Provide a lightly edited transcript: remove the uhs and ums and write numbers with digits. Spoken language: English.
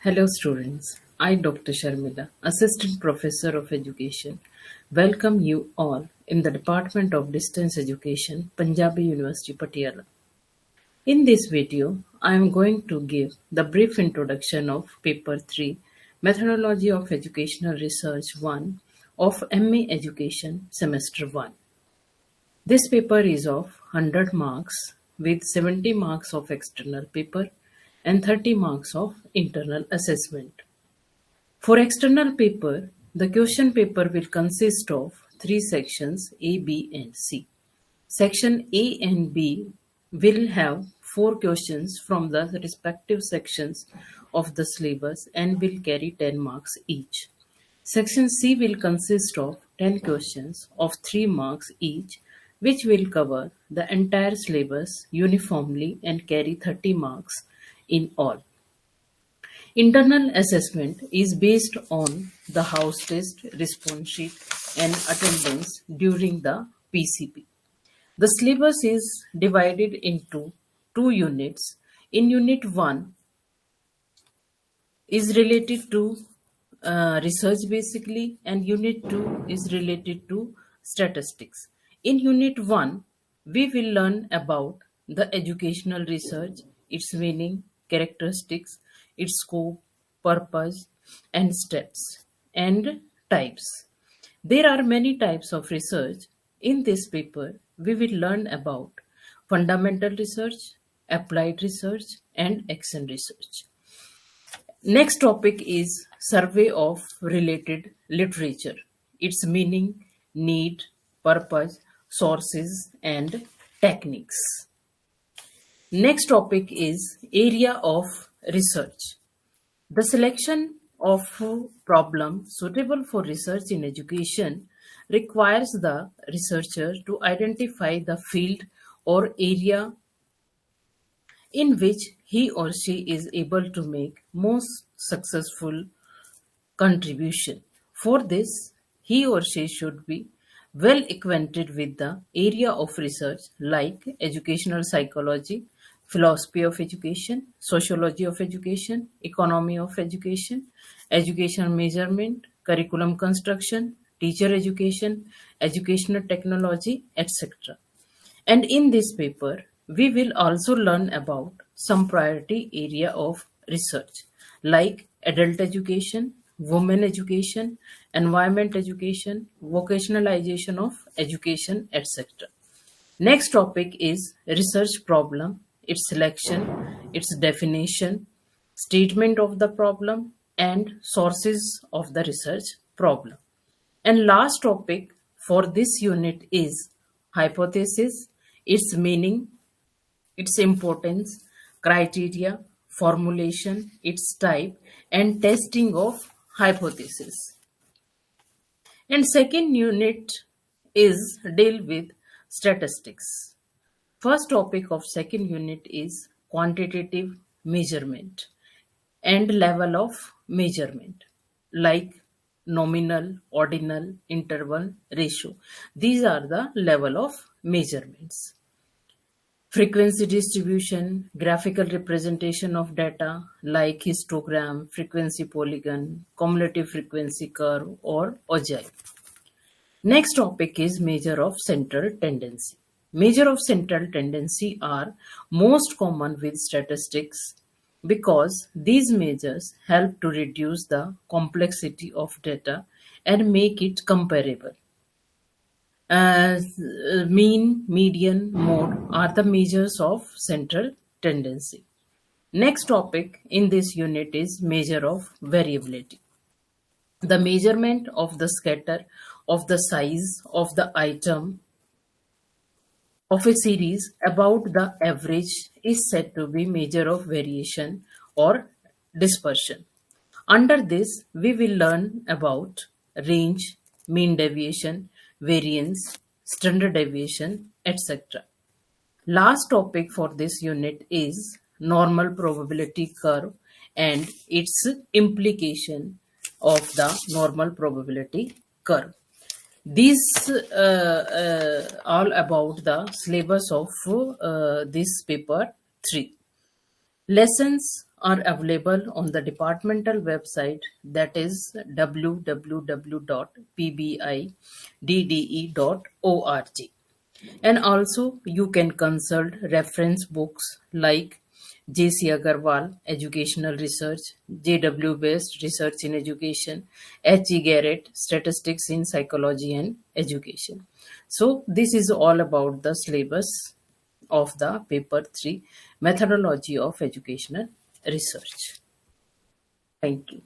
Hello students, I Dr. Sharmila, Assistant Professor of Education, welcome you all in the Department of Distance Education, Punjabi University, Patiala. In this video, I am going to give the brief introduction of Paper 3, Methodology of Educational Research 1 of MA Education, Semester 1. This paper is of 100 marks with 70 marks of external paper and 30 marks of internal assessment. For external paper, the question paper will consist of three sections A, B and C. Section A and B will have 4 questions from the respective sections of the syllabus and will carry 10 marks each. Section C will consist of 10 questions of 3 marks each, which will cover the entire syllabus uniformly and carry 30 marks in all. Internal assessment is based on the house test, response sheet, and attendance during the PCP. The syllabus is divided into 2 units. In Unit 1 is related to research basically, and Unit 2 is related to statistics. In Unit 1, we will learn about the educational research, its meaning, characteristics, its scope, purpose, and steps, and types. There are many types of research. In this paper, we will learn about fundamental research, applied research, and action research. Next topic is survey of related literature, its meaning, need, purpose, sources, and techniques. Next topic is area of research. The selection of a problem suitable for research in education requires the researcher to identify the field or area in which he or she is able to make most successful contribution. For this, he or she should be well acquainted with the area of research like educational psychology, philosophy of education, sociology of education, economy of education, education measurement, curriculum construction, teacher education, educational technology, etc. And in this paper, we will also learn about some priority area of research like adult education, women education, environment education, vocationalization of education, etc. Next topic is research problem, its selection, its definition, statement of the problem, and sources of the research problem. And last topic for this unit is hypothesis, its meaning, its importance, criteria, formulation, its type, and testing of hypothesis. And second unit is deal with statistics. First topic of second unit is quantitative measurement and level of measurement like nominal, ordinal, interval, ratio. These are the level of measurements. Frequency distribution, graphical representation of data like histogram, frequency polygon, cumulative frequency curve, or ogive. Next topic is measure of central tendency. Measure of central tendency are most common with statistics because these measures help to reduce the complexity of data and make it comparable. Mean, median, mode are the measures of central tendency. Next topic in this unit is measure of variability. The measurement of the scatter of the size of the item of a series about the average is said to be measure of variation or dispersion. Under this, we will learn about range, mean deviation, variance, standard deviation, etc. Last topic for this unit is normal probability curve and its implication of the normal probability curve. These all about the syllabus of this paper 3. Lessons are available on the departmental website, that is www.pbidde.org. And also you can consult reference books like J.C. Agarwal, Educational Research; J.W. Best, Research in Education; H.E. Garrett, Statistics in Psychology and Education. So this is all about the syllabus of the paper 3, Methodology of Educational Research. Thank you.